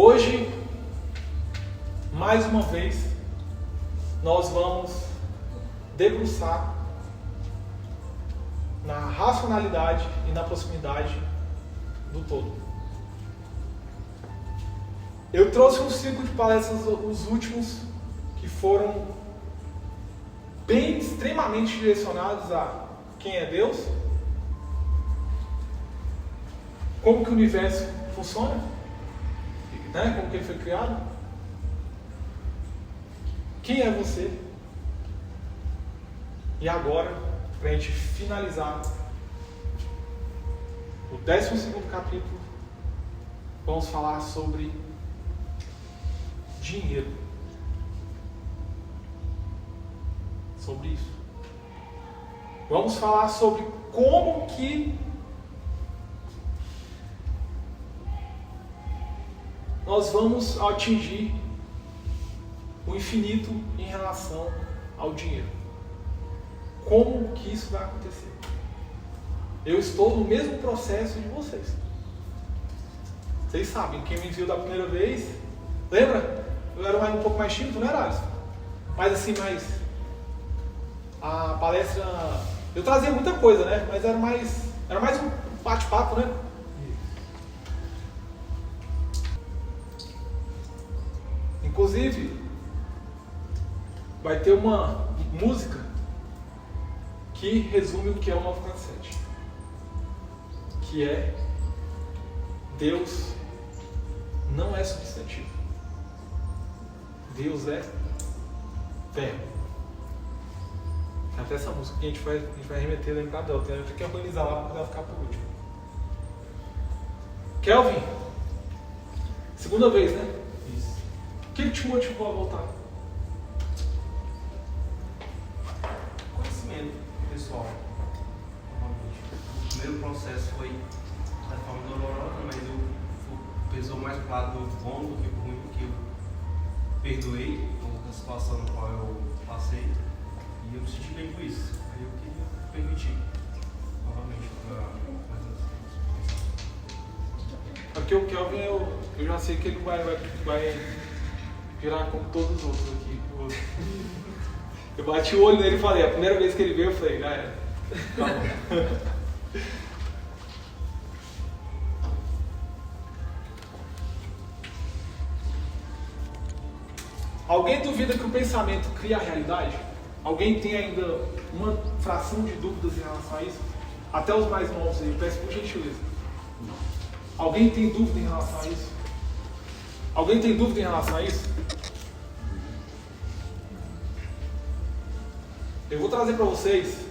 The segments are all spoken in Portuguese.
Hoje, mais uma vez, nós vamos debruçar na racionalidade e na proximidade do todo. Eu trouxe um ciclo de palestras, os últimos, que foram bem extremamente direcionados a quem é Deus, como que o universo funciona, né? Como que ele foi criado, quem é você. E agora, para a gente finalizar o 12º capítulo, vamos falar sobre dinheiro. Sobre isso. Vamos falar sobre como que nós vamos atingir o infinito em relação ao dinheiro. Como que isso vai acontecer? Eu estou no mesmo processo de vocês. Vocês sabem, quem me viu da primeira vez, lembra? Eu era um pouco mais tímido, não era, Alisson? Mas assim, a palestra, eu trazia muita coisa, né? Mas era mais um bate-papo, né? Inclusive, vai ter uma música que resume o que é o 947, que é: Deus não é substantivo, Deus é verbo. Até essa música que a gente vai remeter, lembrar dela, tem que organizar lá para ela ficar por último. Kelvin, segunda vez, né? Isso. O que te motivou a voltar? Conhecimento pessoal. O primeiro processo foi da forma dolorosa, mas pesou mais pro lado do bom do que pro ruim, porque eu perdoei a situação na qual eu passei e eu me senti bem com isso. Aí eu queria permitir novamente Porque o Kelvin, eu já sei que ele vai virar como todos os outros aqui. Eu bati o olho nele e falei, a primeira vez que ele veio, eu falei, já era. Alguém duvida que o pensamento cria a realidade? Alguém tem ainda uma fração de dúvidas em relação a isso? Até os mais novos aí, peço por gentileza. Alguém tem dúvida em relação a isso? Alguém tem dúvida em relação a isso? Eu vou trazer para vocês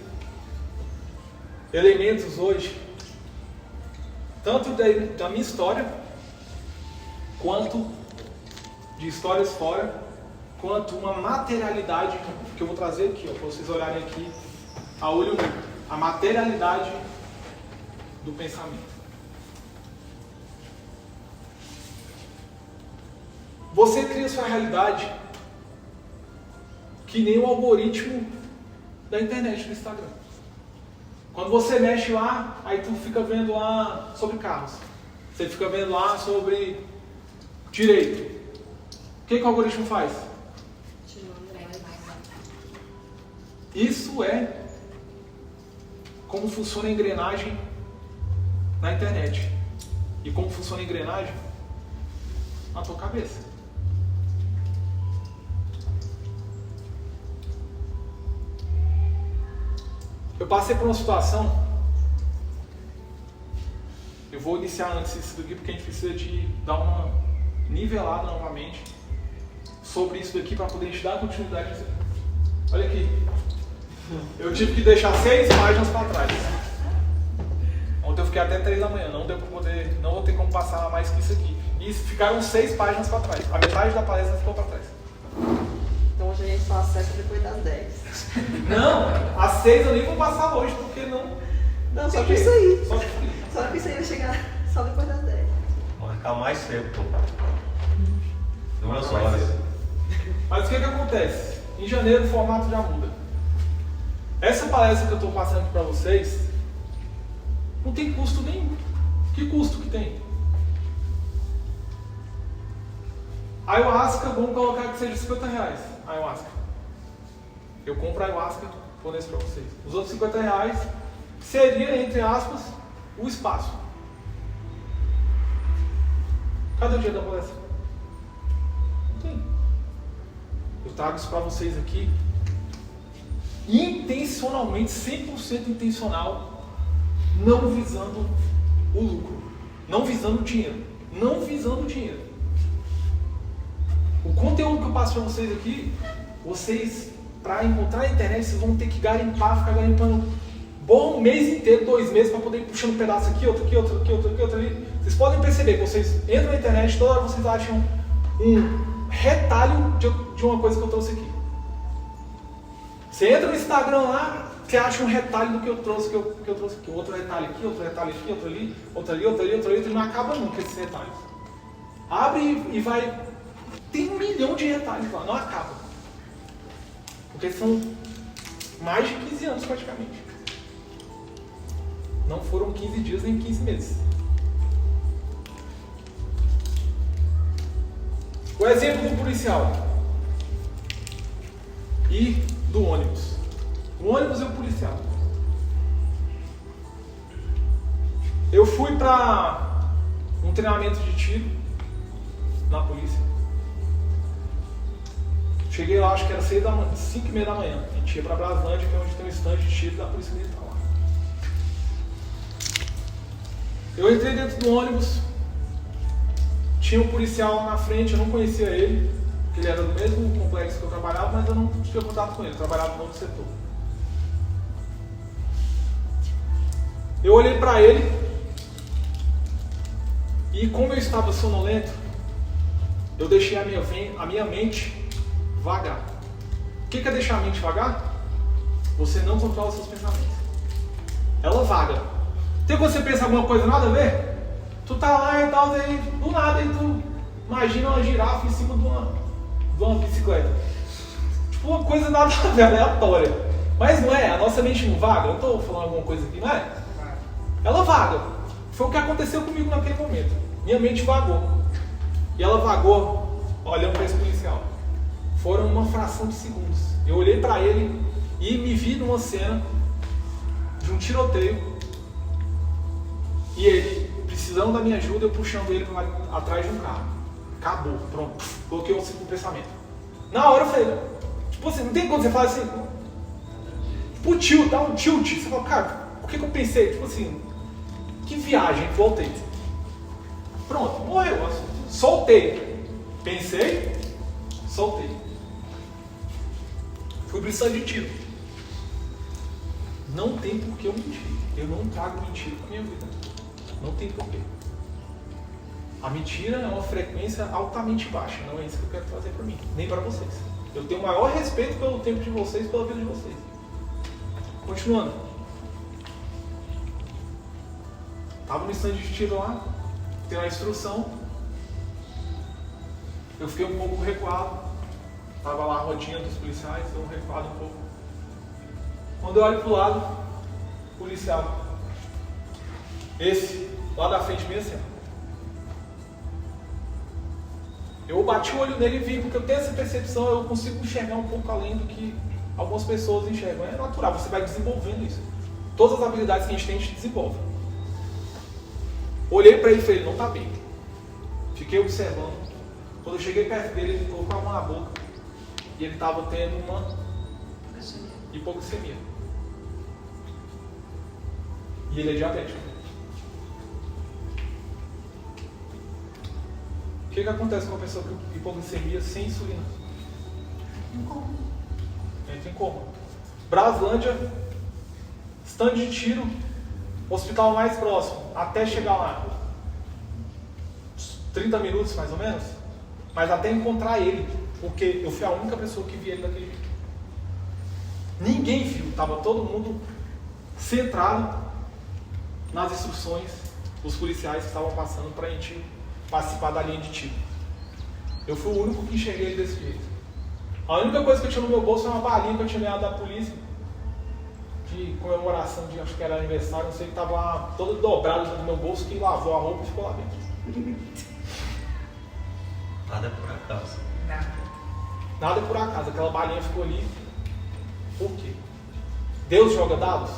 elementos hoje, tanto da minha história, quanto de histórias fora, quanto uma materialidade que eu vou trazer aqui, para vocês olharem aqui a olho nu, a materialidade do pensamento. Você cria sua realidade que nem o algoritmo da internet, do Instagram. Quando você mexe lá, aí tu fica vendo lá sobre carros. Você fica vendo lá sobre direito. O que o algoritmo faz? Isso é como funciona a engrenagem na internet. E como funciona a engrenagem na tua cabeça. Eu passei por uma situação, eu vou iniciar antes isso daqui porque a gente precisa de dar uma nivelada novamente sobre isso daqui para poder a gente dar continuidade. Olha aqui, eu tive que deixar 6 páginas para trás. Ontem eu fiquei até 3 da manhã, não vou ter como passar mais que isso aqui. E ficaram 6 páginas para trás, a metade da palestra ficou para trás. Então hoje a gente só acessa depois das 10. Não, às 6 eu nem vou passar hoje, porque não... Não, só que isso aí. Só que isso aí vai chegar só depois das 10. Vou marcar mais tempo. 2 horas. horas. Mas o que acontece? Em janeiro o formato já muda. Essa palestra que eu estou passando aqui para vocês não tem custo nenhum. Que custo que tem? Ayahuasca, vamos colocar que seja R$50. Ayahuasca. Eu compro a ayahuasca, forneço para vocês. Os outros R$50 seria, entre aspas, o espaço. Cadê o dia da palestra? Não tem. Eu trago isso para vocês aqui intencionalmente, 100% intencional, não visando o lucro, não visando o dinheiro, não visando o dinheiro. O conteúdo que eu passo para vocês aqui, vocês, para encontrar na internet, vocês vão ter que garimpar, ficar garimpando bom mês inteiro, 2 meses, para poder ir puxando um pedaço aqui, outro aqui, outro aqui, outro aqui, outro ali. Vocês podem perceber que vocês entram na internet, toda hora vocês acham um retalho de uma coisa que eu trouxe aqui. Você entra no Instagram lá, você acha um retalho do que eu trouxe, que eu trouxe aqui. Outro retalho aqui, outro retalho aqui, outro ali, outro ali, outro ali, outro ali, e não acaba nunca esses retalhos. Abre e vai. Tem 1 milhão de retalhos lá, não acaba. Porque são mais de 15 anos praticamente. Não foram 15 dias nem 15 meses. O exemplo do policial e do ônibus. O ônibus e o policial. Eu fui para um treinamento de tiro na polícia. Cheguei lá, acho que era 5h30 da manhã. A gente ia para Braslândia, que é onde tem um stand de tiro da Polícia Militar lá. Eu entrei dentro do ônibus. Tinha um policial lá na frente, eu não conhecia ele, porque ele era do mesmo complexo que eu trabalhava, mas eu não tinha contato com ele, eu trabalhava no outro setor. Eu olhei para ele e, como eu estava sonolento, eu deixei a minha mente vagar. O que é deixar a mente vagar? Você não controla os seus pensamentos. Ela vaga. Então quando você pensa alguma coisa nada a ver, tu tá lá e tal, aí do nada, aí tu imagina uma girafa em cima de uma bicicleta. Tipo uma coisa nada a ver, aleatória. Mas não é, a nossa mente não vaga. Eu tô falando alguma coisa aqui, não é? Ela vaga. Foi o que aconteceu comigo naquele momento. Minha mente vagou. E ela vagou olhando para esse policial. Foram uma fração de segundos. Eu olhei para ele e me vi numa cena de um tiroteio. E ele precisando da minha ajuda, eu puxando ele atrás de um carro. Acabou, pronto. Coloquei o segundo pensamento. Na hora eu falei, tipo assim, não tem quando você fala assim, tipo tilt, dá um tilt. Você fala, cara, por que eu pensei? Tipo assim, que viagem, voltei. Pronto, morreu. Soltei. Pensei, soltei. Fui pro stand de tiro. Não tem por que eu mentir. Eu não trago mentira pra minha vida. Não tem porquê. A mentira é uma frequência altamente baixa. Não é isso que eu quero trazer para mim, nem para vocês. Eu tenho o maior respeito pelo tempo de vocês, pela vida de vocês. Continuando. Estava no stand de tiro lá, tem uma instrução. Eu fiquei um pouco recuado. Estava lá a rodinha dos policiais, eu recuado um pouco. Quando eu olho para o lado, policial. Esse, lá da frente mesmo assim. Eu bati o olho nele e vi, porque eu tenho essa percepção, eu consigo enxergar um pouco além do que algumas pessoas enxergam. É natural, você vai desenvolvendo isso. Todas as habilidades que a gente desenvolve. Olhei para ele e falei, não está bem. Fiquei observando. Quando eu cheguei perto dele, ele colocou a mão na boca. E ele estava tendo uma hipoglicemia. E ele é diabético. O que acontece com uma pessoa com hipoglicemia sem insulina? Entra em coma. Braslândia, stand de tiro, hospital mais próximo, até chegar lá. 30 minutos mais ou menos, mas até encontrar ele, porque eu fui a única pessoa que vi ele daquele jeito. Ninguém viu, estava todo mundo centrado nas instruções dos policiais que estavam passando para a gente participar da linha de tiro. Eu fui o único que enxerguei ele desse jeito. A única coisa que eu tinha no meu bolso foi uma balinha que eu tinha ganhado da polícia de comemoração de, acho que era aniversário, não sei, que estava lá todo dobrado no meu bolso, que lavou a roupa e ficou lá dentro. Nada por acaso. acaso. Nada é por acaso. Aquela balinha ficou ali. Por quê? Deus joga dados?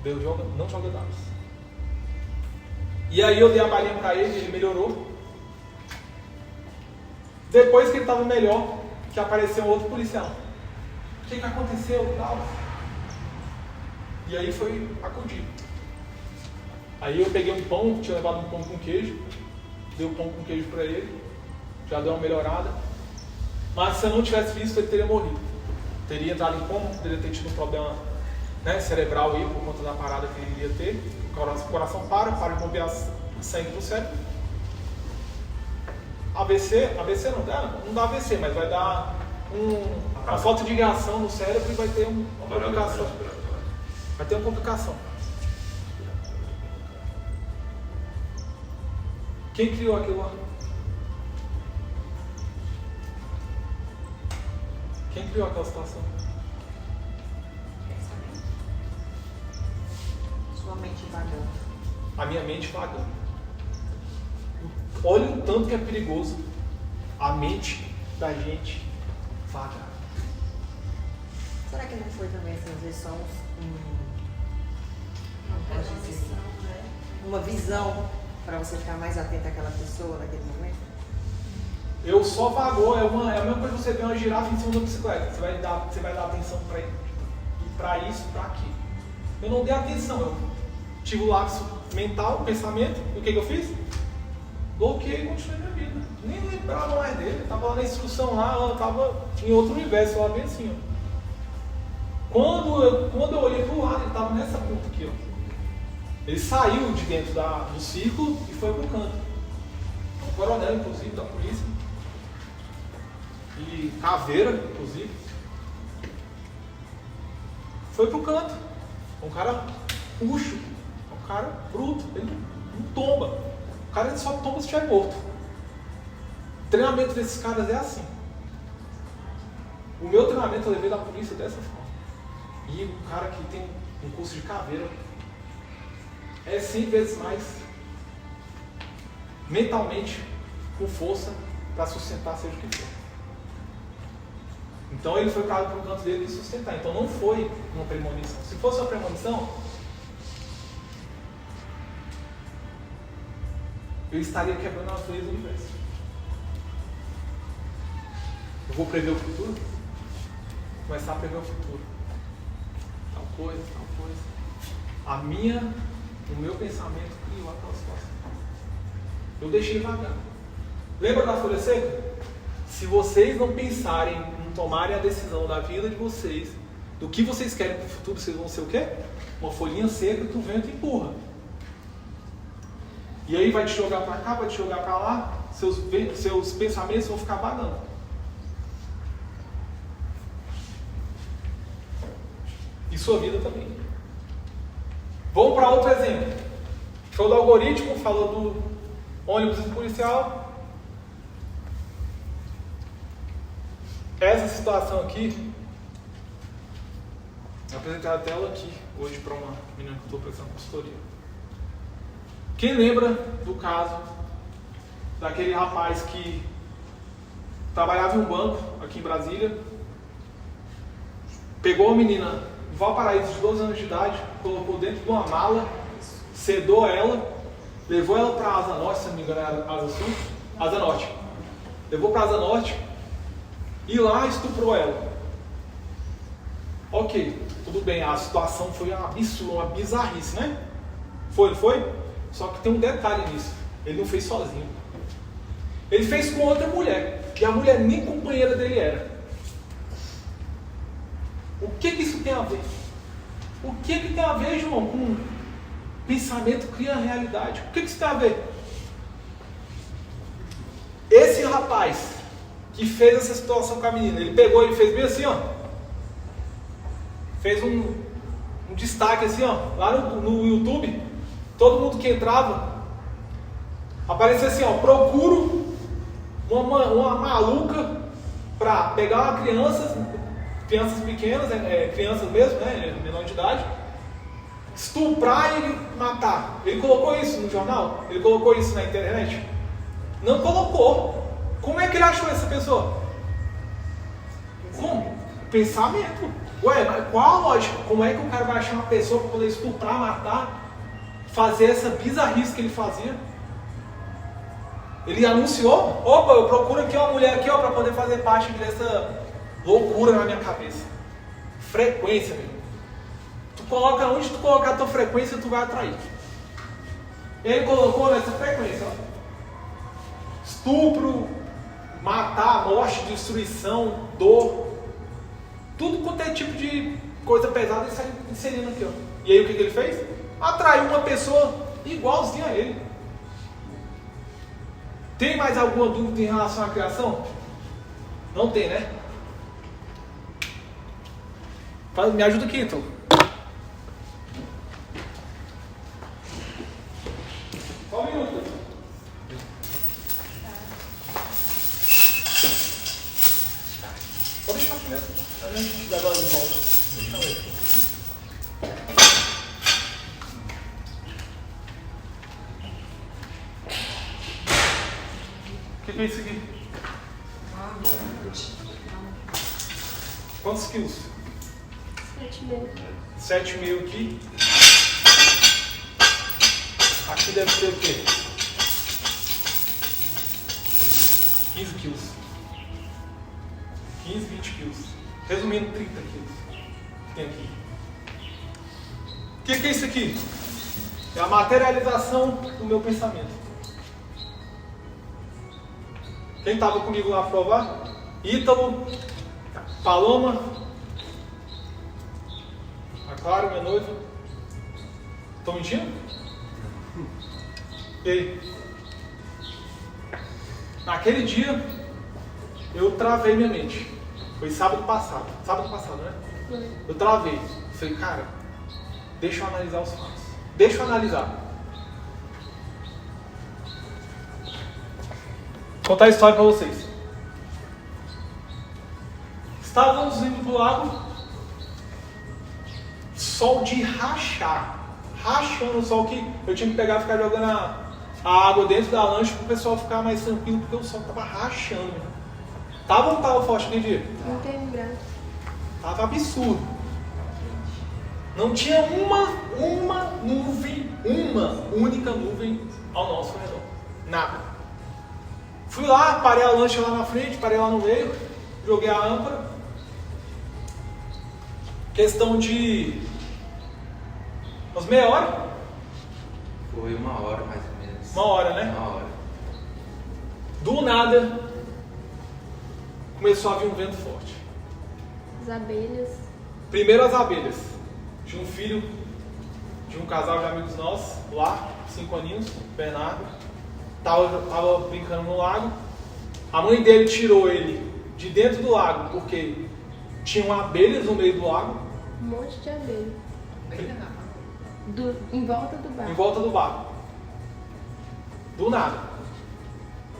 Deus não joga dados. E aí eu dei a balinha para ele melhorou. Depois que ele estava melhor, que apareceu outro policial. O que aconteceu? Tal. E aí foi acudir. Aí eu peguei um pão, tinha levado um pão com queijo, dei o pão com queijo para ele, já deu uma melhorada. Mas se eu não tivesse visto, ele teria morrido. Teria entrado em coma, poderia ter tido um problema, né, cerebral aí, por conta da parada que ele iria ter. O coração para de bombear sangue pro cérebro. AVC não dá AVC, mas vai dar uma falta de reação no cérebro e vai ter uma complicação. Vai ter uma complicação. Quem criou aquilo lá? Quem criou aquela situação? Sua mente vagando. A minha mente vagando. Olha o tanto que é perigoso a mente da gente vagar. Será que não foi também assim, às vezes só uma visão para você ficar mais atento àquela pessoa naquele momento? Eu só vagou, é a mesma coisa que você ver uma girafa em cima da bicicleta. Você vai dar atenção para isso, para aquilo. Eu não dei atenção, eu tive o lapso mental, pensamento, e o que eu fiz? Bloqueei e continuei minha vida. Nem lembrava mais dele, estava lá na instrução lá, eu estava em outro universo, lá bem assim, ó. Quando eu olhei para o lado, ele estava nessa ponta aqui, ó. Ele saiu de dentro do círculo e foi para o canto. Um coronel, inclusive, da polícia. E caveira, inclusive. Foi para o canto. Um cara puxo, um cara bruto, ele não tomba. O cara ele só tomba se estiver morto. O treinamento desses caras é assim. O meu treinamento eu levei da polícia dessa forma. E o cara que tem um curso de caveira é 100 vezes mais mentalmente com força para sustentar seja o que for. Então ele foi para o canto dele e sustentar. Então não foi uma premonição. Se fosse uma premonição, eu estaria quebrando as leis do universo. Eu vou prever o futuro? Começar a prever o futuro. Tal coisa. O meu pensamento criou aquela situação. Eu deixei vagar. Lembra da folha seca? Se vocês não pensarem, não tomarem a decisão da vida de vocês, do que vocês querem para o futuro, vocês vão ser o quê? Uma folhinha seca que o vento empurra. E aí vai te jogar para cá, vai te jogar para lá, seus pensamentos vão ficar vagando. E sua vida também. Vamos para outro exemplo. Falou do algoritmo, falou do ônibus policial. Essa situação aqui, eu apresentei a tela aqui hoje para uma menina que eu estou prestando consultoria. Quem lembra do caso daquele rapaz que trabalhava em um banco aqui em Brasília, pegou a menina em Valparaíso de 12 anos de idade, colocou dentro de uma mala, sedou ela, levou ela para a Asa Norte, se não me engano era Asa Sul, Asa Norte. Levou para a Asa Norte e lá estuprou ela. Ok, tudo bem, a situação foi uma bizarrice, né? Foi? Só que tem um detalhe nisso, ele não fez sozinho. Ele fez com outra mulher, e a mulher nem companheira dele era. O que isso tem a ver? O que tem a ver, João, com pensamento cria a realidade? O que isso tem a ver? Esse rapaz que fez essa situação com a menina, ele pegou e fez bem assim, ó. Fez um destaque assim, ó, lá no YouTube. Todo mundo que entrava aparecia assim, ó, procuro uma maluca para pegar uma crianças pequenas, crianças mesmo, né, menor de idade, estuprar e matar. Ele colocou isso no jornal? Ele colocou isso na internet? Não colocou. Como é que ele achou essa pessoa? Como? Pensamento. Ué, mas qual a lógica? Como é que o cara vai achar uma pessoa para poder estuprar, matar, fazer essa bizarrice que ele fazia? Ele anunciou, opa, eu procuro aqui uma mulher aqui, ó, para poder fazer parte dessa loucura na minha cabeça. Frequência, meu. Tu coloca, onde tu colocar a tua frequência, tu vai atrair. Ele colocou nessa frequência, ó. Estupro, matar, morte, destruição, dor. Tudo quanto é tipo de coisa pesada, ele sai inserindo aqui, ó. E aí o que ele fez? Atraiu uma pessoa igualzinha a ele. Tem mais alguma dúvida em relação à criação? Não tem, né? Me ajuda aqui, então. Só um minuto. Pode deixar primeiro. A gente dá agora de volta. Deixa eu ver. O que é isso aqui? Quantos quilos? 7,5. 7,5 aqui. Aqui deve ter o quê? 15 quilos. 15, 20 quilos. Resumindo, 30 quilos. Tem aqui. O que é isso aqui? É a materialização do meu pensamento. Quem estava comigo lá para provar? Ítalo, Paloma, a Clara, minha noiva. Estou mentindo? E aí? Naquele dia, eu travei minha mente. Foi sábado passado. Sábado passado, né? Eu travei. Falei, cara, deixa eu analisar os fatos. Deixa eu analisar. Vou contar a história para vocês. Estávamos indo pro lago, sol de rachar, rachando o sol que eu tinha que pegar e ficar jogando a água dentro da lancha para o pessoal ficar mais tranquilo, porque o sol estava rachando. Tava ou não estava forte aquele dia? Não tem graça. Tava absurdo. Não tinha uma nuvem, uma única nuvem ao nosso redor. Nada. Fui lá, parei a lancha lá na frente, parei lá no meio, joguei a âncora. Questão de umas meia hora? Foi 1 hora mais ou menos. 1 hora, né? 1 hora. Do nada, começou a vir um vento forte. As abelhas. Primeiro as abelhas. Tinha um filho de um casal de amigos nossos lá, 5 aninhos, Bernardo. Tava brincando no lago. A mãe dele tirou ele de dentro do lago porque tinham abelhas no meio do lago. Um monte de abelha. Em volta do barco. Em volta do barco. Do nada.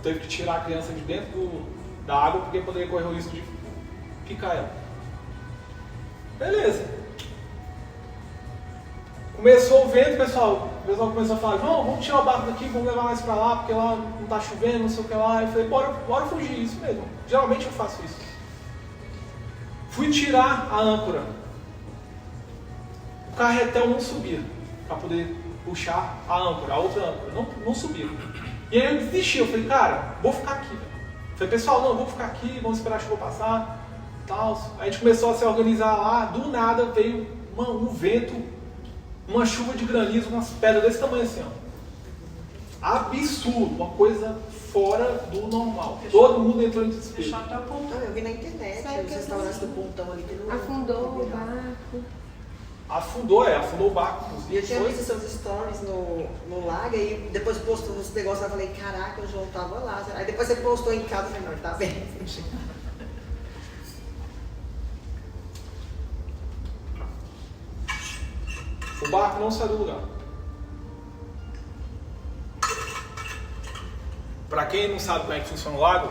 Teve que tirar a criança de dentro da água porque poderia correr o risco de picar ela. Beleza. Começou o vento, pessoal. O pessoal começou a falar, vamos tirar o barco daqui, vamos levar mais pra lá, porque lá não tá chovendo, não sei o que lá. Eu falei, bora fugir, isso mesmo. Geralmente eu faço isso. Fui tirar a âncora. O carretel não subia para poder puxar a âncora, a outra âncora. Não subia. E aí eu desisti, eu falei, cara, vou ficar aqui. Eu falei, pessoal, não, vou ficar aqui, vamos esperar a chuva passar. Tal. Aí a gente começou a se organizar lá, do nada veio um vento, uma chuva de granizo, umas pedras desse tamanho assim, ó. Absurdo, uma coisa fora do normal. Todo mundo entrou em desespero. Fechou até o pontão, eu vi na internet, Sabe os que restaurantes do pontão ali. Que não Afundou o virar. barco. Afundou o barco. E eu tinha visto seus stories no lago e depois postou uns negócios lá, eu falei, caraca, o João tava lá. Aí depois você postou em casa, eu falei, não, ele tá bem. O barco não saiu do lugar. Pra quem não sabe como é que funciona o lago,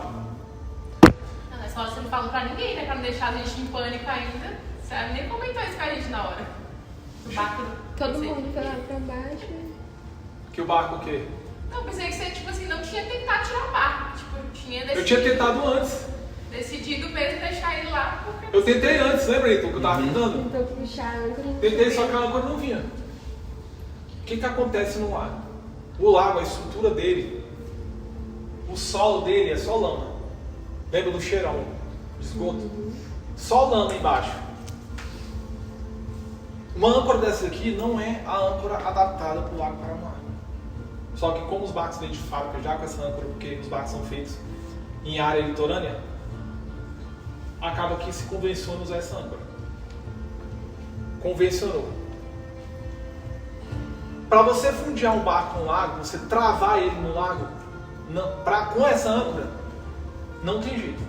Não, é só você não falou pra ninguém, né? Pra não deixar a gente em pânico ainda. Você nem comentou isso com a gente na hora. O barco. Todo pensei- mundo foi lá pra baixo. que o barco o quê? Não, pensei que você, tipo assim, não tinha tentado tirar o barco. Tipo, tinha deixado. Eu tinha tentado antes. Decidido mesmo deixar ele lá. Porque... Eu tentei antes, lembra, Heitor, que eu tava tentando? Tentou puxar a âncora. não Tentei, só subiu. que a âncora não vinha. O que acontece no lago? O lago, a estrutura dele, o solo dele é só lama. Lembra do cheirão de esgoto? Só lama embaixo. Uma âncora dessa aqui não é a âncora adaptada para o Lago Paranoá. Só que como os barcos vêm de fábrica já com essa âncora, porque os barcos são feitos em área litorânea, acaba que se convenciona usar essa âncora. Convencionou. Para você fundear um barco no lago, você travar ele no lago, com essa âncora, não tem jeito.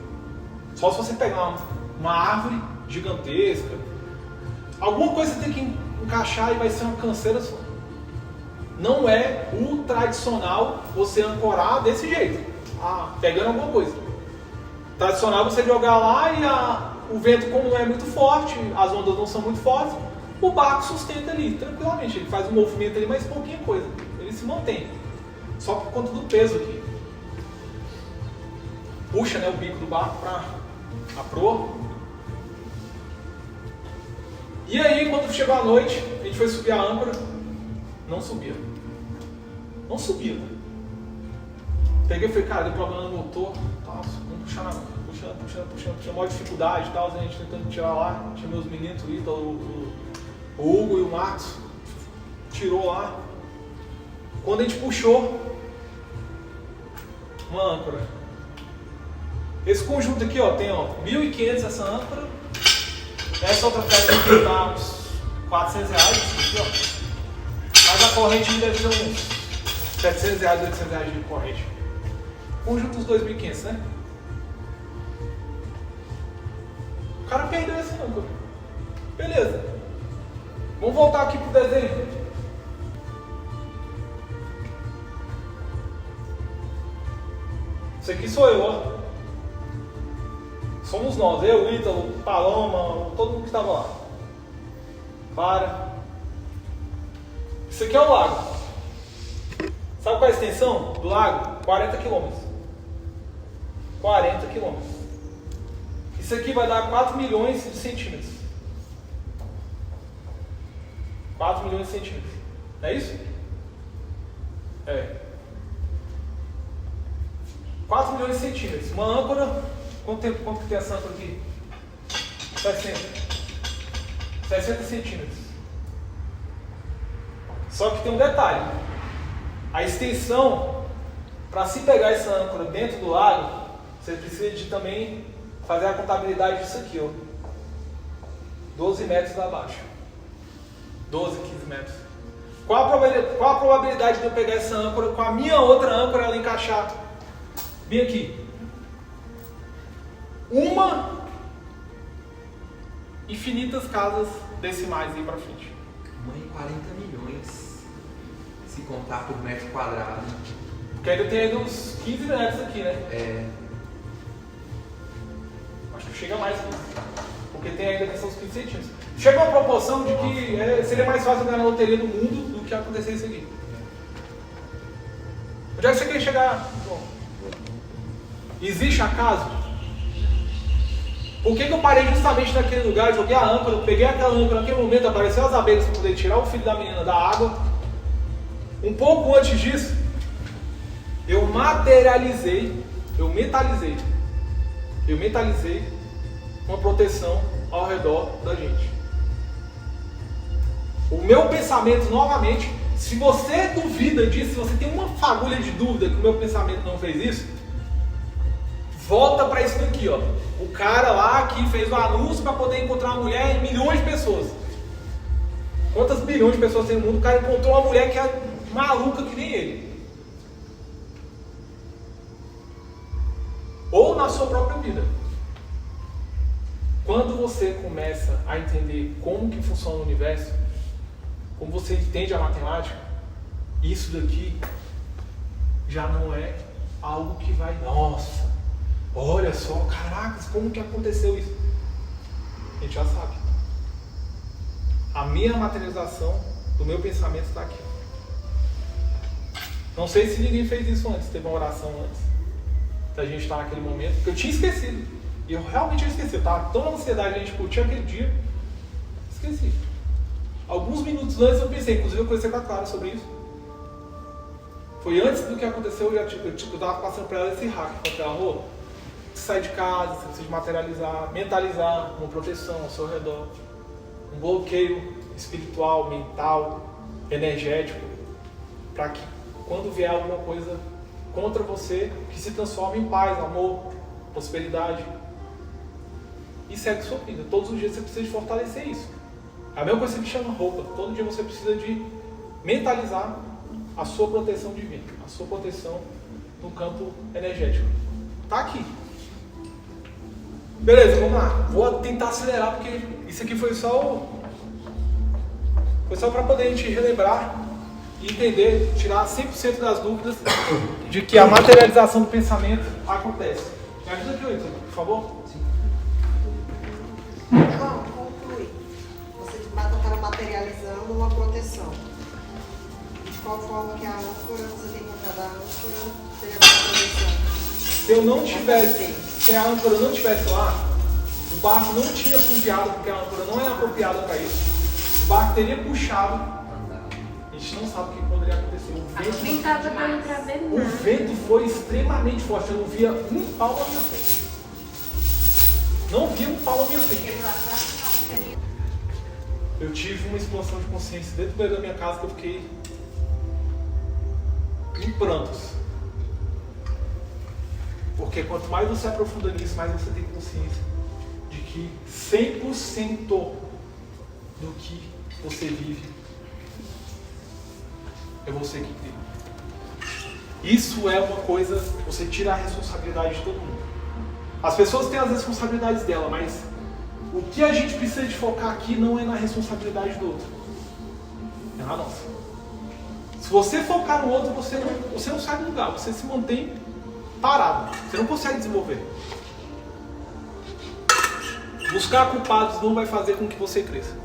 Só se você pegar uma árvore gigantesca, alguma coisa você tem que encaixar e vai ser uma canseira só. Não é o tradicional você ancorar desse jeito, pegando alguma coisa. Tradicional você jogar lá e o vento, como não é muito forte, as ondas não são muito fortes, o barco sustenta ali, tranquilamente. Ele faz um movimento ali, mas pouquinha coisa. Ele se mantém. Só por conta do peso aqui. Puxa, né, o bico do barco para a proa. E aí, quando chegou a noite, a gente foi subir a âncora. Não subia. Não subia. Peguei e falei, cara, deu problema no motor. Vamos puxar na âncora. Puxando. Maior dificuldade e tal. A gente tentando tirar lá. Tinha meus meninos, o Hugo e o Marcos. Tirou lá. Quando a gente puxou uma âncora. Esse conjunto aqui, ó, tem 1.500 essa âncora. Essa outra peça aqui dá uns R$400, aqui, ó. Mas a corrente deve ser uns R$700, R$800 de corrente. Conjunto dos 2.500, né? O cara perdeu essa âncora. Beleza. Vamos voltar aqui pro desenho. Esse aqui sou eu, ó. Somos nós, eu, Ítalo, Paloma, todo mundo que estava lá. Para. Isso aqui é o lago. Sabe qual é a extensão do lago? 40 km. 40 km. Isso aqui vai dar 4 milhões de centímetros. 4 milhões de centímetros. Não é isso? É. 4 milhões de centímetros. Uma âncora. Quanto que tem essa âncora aqui? 60 centímetros. Só que tem um detalhe. A extensão, para se pegar essa âncora dentro do lago, você precisa de também fazer a contabilidade disso aqui, ó. 12 metros abaixo. 12, 15 metros. Qual a probabilidade de eu pegar essa âncora com a minha outra âncora, ela encaixar bem aqui? Infinitas casas decimais aí pra frente. Mãe, 40 milhões. Se contar por metro quadrado. Porque ainda tem ainda uns 15 metros aqui, né? É. Acho que chega mais, né? Porque tem ainda que são uns 15 centímetros. Chega uma proporção de que seria mais fácil ganhar na loteria do mundo do que acontecer isso aqui. Onde é que você quer chegar? Bom, existe acaso? Por que eu parei justamente naquele lugar, joguei a âncora, peguei aquela âncora, naquele momento apareceu as abelhas para poder tirar o filho da menina da água. Um pouco antes disso, eu materializei uma proteção ao redor da gente. O meu pensamento, novamente, se você duvida disso, se você tem uma fagulha de dúvida que o meu pensamento não fez isso, volta para isso daqui, ó. O cara lá que fez o anúncio para poder encontrar uma mulher em milhões de pessoas. Quantas bilhões de pessoas tem no mundo? O cara encontrou uma mulher que é maluca que nem ele. Ou na sua própria vida. Quando você começa a entender como que funciona o universo, como você entende a matemática, isso daqui já não é algo que vai, nossa, olha só, caracas, como que aconteceu isso? A gente já sabe. A minha materialização do meu pensamento está aqui. Não sei se ninguém fez isso antes, teve uma oração antes. da gente estar naquele momento, porque eu tinha esquecido. E eu realmente tinha esquecido. Eu estava tão na ansiedade, a gente curtiu aquele dia, esqueci. Alguns minutos antes eu pensei, inclusive eu conversei com a Clara sobre isso. Foi antes do que aconteceu, eu estava passando para ela esse hack. Falei para ela, Rô, você sai de casa, você precisa materializar, mentalizar uma proteção ao seu redor. Um bloqueio espiritual, mental, energético, para que quando vier alguma coisa contra você, que se transforme em paz, amor, prosperidade. E segue sua vida. Todos os dias você precisa de fortalecer isso. É a mesma coisa que chama roupa. Todo dia você precisa de mentalizar a sua proteção divina, a sua proteção no campo energético. Tá aqui. Beleza, vamos lá. Vou tentar acelerar porque isso aqui foi só para poder a gente relembrar e entender, tirar 100% das dúvidas de que a materialização do pensamento acontece. Me ajuda aqui, Wilson, por favor? João, conclui. Você está materializando uma proteção. De qual forma que a âncora, você tem com cada âncora, seria uma proteção? Se a âncora não estivesse lá, o barco não tinha fundiado, porque a âncora não é apropriada para isso. O barco teria puxado. A gente não sabe o que poderia acontecer. Nem tava dando pra ver O nada. vento foi extremamente forte. Eu não via um palmo à minha frente. Não via um palmo à minha frente. Eu tive uma expansão de consciência dentro da minha casa que eu fiquei em prantos. Porque quanto mais você aprofunda nisso, mais você tem consciência de que 100% do que você vive é você que cria. Isso é uma coisa, você tira a responsabilidade de todo mundo. As pessoas têm as responsabilidades dela, mas o que a gente precisa de focar aqui não é na responsabilidade do outro, é na nossa. Se você focar no outro, você não sai do lugar, você se mantém parado, você não consegue desenvolver. Buscar culpados não vai fazer com que você cresça.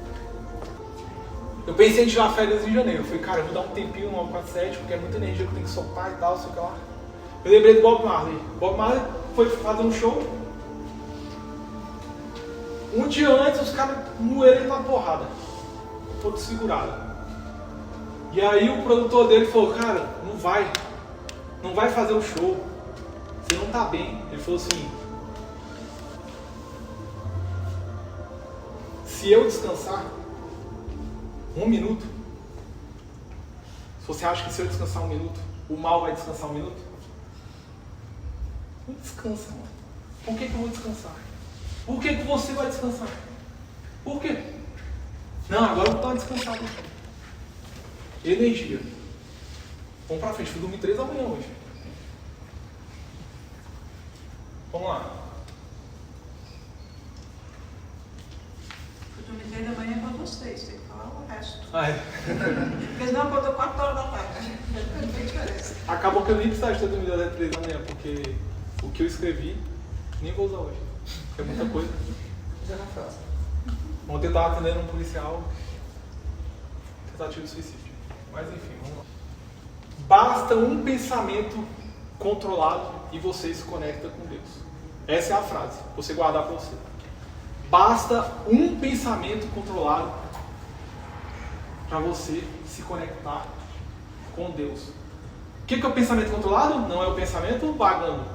Eu pensei em tirar férias em janeiro. Eu falei, cara, eu vou dar um tempinho no 947, porque é muita energia que eu tenho que soltar e tal, sei lá. Eu lembrei do Bob Marley. Bob Marley foi fazer um show. Um dia antes, os caras moeram ele na porrada. Todo segurado. E aí o produtor dele falou, cara, não vai fazer o show. Você não tá bem. Ele falou assim, se eu descansar 1 minuto, se você acha que se eu descansar 1 minuto, o mal vai descansar 1 minuto? Não descansa, mano. Por que eu vou descansar? Por que você vai descansar? Por quê? Não, agora eu vou dar uma descansada. Energia. Vamos pra frente, fui dormir 3 da manhã hoje. Vamos lá. Eu dormi 3 da manhã para vocês, tem que falar o resto. Ai. Porque senão acordou 4 horas da tarde. Não tem diferença. Acabou que eu nem precisava ter dormido até 3 da manhã, porque o que eu escrevi, nem vou usar hoje. É muita coisa. Já na próxima. Ontem eu estava atendendo um policial, tentativa de suicídio. Mas enfim, vamos lá. Basta um pensamento controlado e você se conecta com Deus. Essa é a frase, você guardar para você. Basta um pensamento controlado para você se conectar com Deus. O que é o pensamento controlado? Não é o pensamento vagando.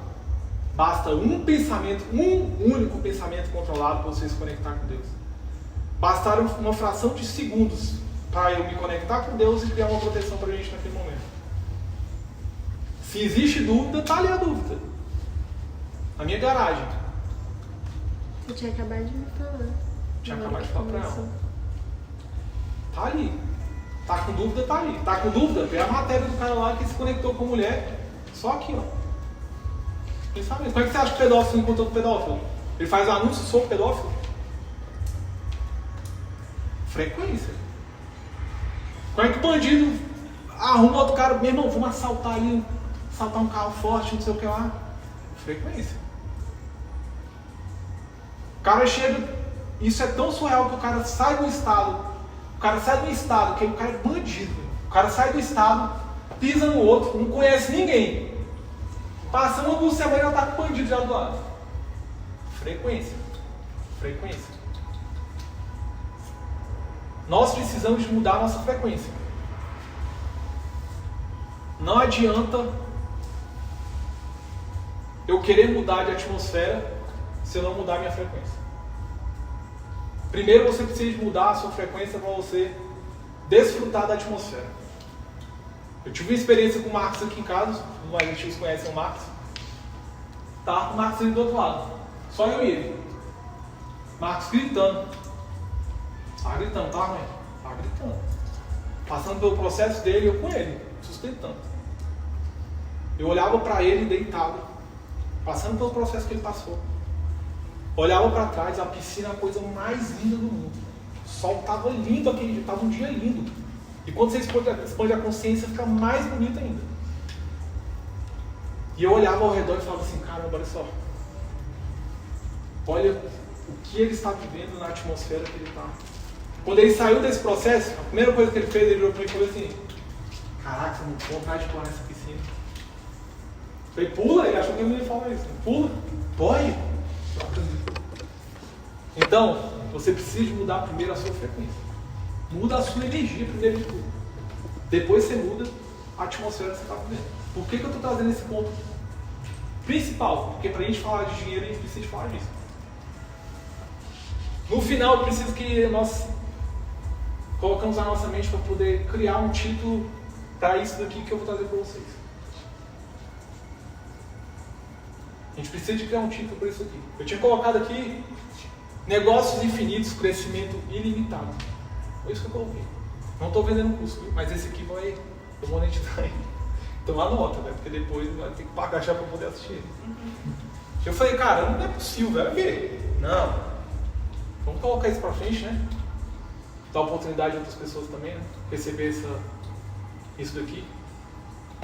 Basta um pensamento, um único pensamento controlado para você se conectar com Deus. Bastaram uma fração de segundos para eu me conectar com Deus e criar uma proteção para a gente naquele momento. Se existe dúvida, está ali a dúvida. Na minha garagem. Você tinha acabado de me falar. Tinha acabado de falar para ela. Tá ali. Tá com dúvida, tá ali. Tá com dúvida? Vê a matéria do cara lá que se conectou com mulher. Só aqui, ó. Pensamento. Como é que você acha que o pedófilo encontrou com o pedófilo? Ele faz anúncio sobre pedófilo? Frequência. Como é que o bandido arruma outro cara? Meu irmão, vamos assaltar ali, assaltar um carro forte, não sei o que lá. Frequência. O cara chega, isso é tão surreal que o cara sai do estado. O cara sai do estado, que o cara é bandido. O cara sai do estado, pisa no outro, não conhece ninguém. Passa uma por semana e já está com o bandido já do lado. Frequência. Nós precisamos de mudar a nossa frequência. Não adianta eu querer mudar de atmosfera se eu não mudar a minha frequência. Primeiro você precisa mudar a sua frequência para você desfrutar da atmosfera. Eu tive uma experiência com o Marcos aqui em casa, os antigos conhecem o Marcos. Estava com o Marcos ali do outro lado, só eu e ele. Marcos gritando. Estava gritando, tá, mãe? Estava gritando. Passando pelo processo dele, eu com ele, sustentando. Eu olhava para ele deitado, passando pelo processo que ele passou. Olhava para trás, a piscina, a coisa mais linda do mundo. O sol estava lindo aquele dia, estava um dia lindo. E quando você expande a consciência, fica mais bonito ainda. E eu olhava ao redor e falava assim, caramba, olha só. Olha o que ele está vivendo na atmosfera que ele está. Quando ele saiu desse processo, a primeira coisa que ele fez, ele olhou para mim e falou assim, caraca, eu não tenho vontade de pular nessa piscina. Eu falei, pula? Ele achou que eu não ia falar isso. Pula? Pode? Então, você precisa mudar primeiro a sua frequência. Muda a sua energia primeiro de tudo. Depois você muda a atmosfera que você está vivendo. Por que eu estou trazendo esse ponto principal? Porque para a gente falar de dinheiro, a gente precisa falar disso. No final, eu preciso que nós colocamos a nossa mente para poder criar um título para isso daqui que eu vou trazer para vocês. A gente precisa de criar um título para isso aqui. Eu tinha colocado aqui negócios infinitos, crescimento ilimitado. Foi isso que eu coloquei. Não estou vendendo curso, mas esse aqui vai monetizar ainda. Então anota, né? Porque depois vai ter que pagar já para poder assistir. Eu falei, cara, não é possível, velho. O quê? Não. Vamos colocar isso para frente, né? Dar oportunidade a outras pessoas também, né? Receber isso daqui.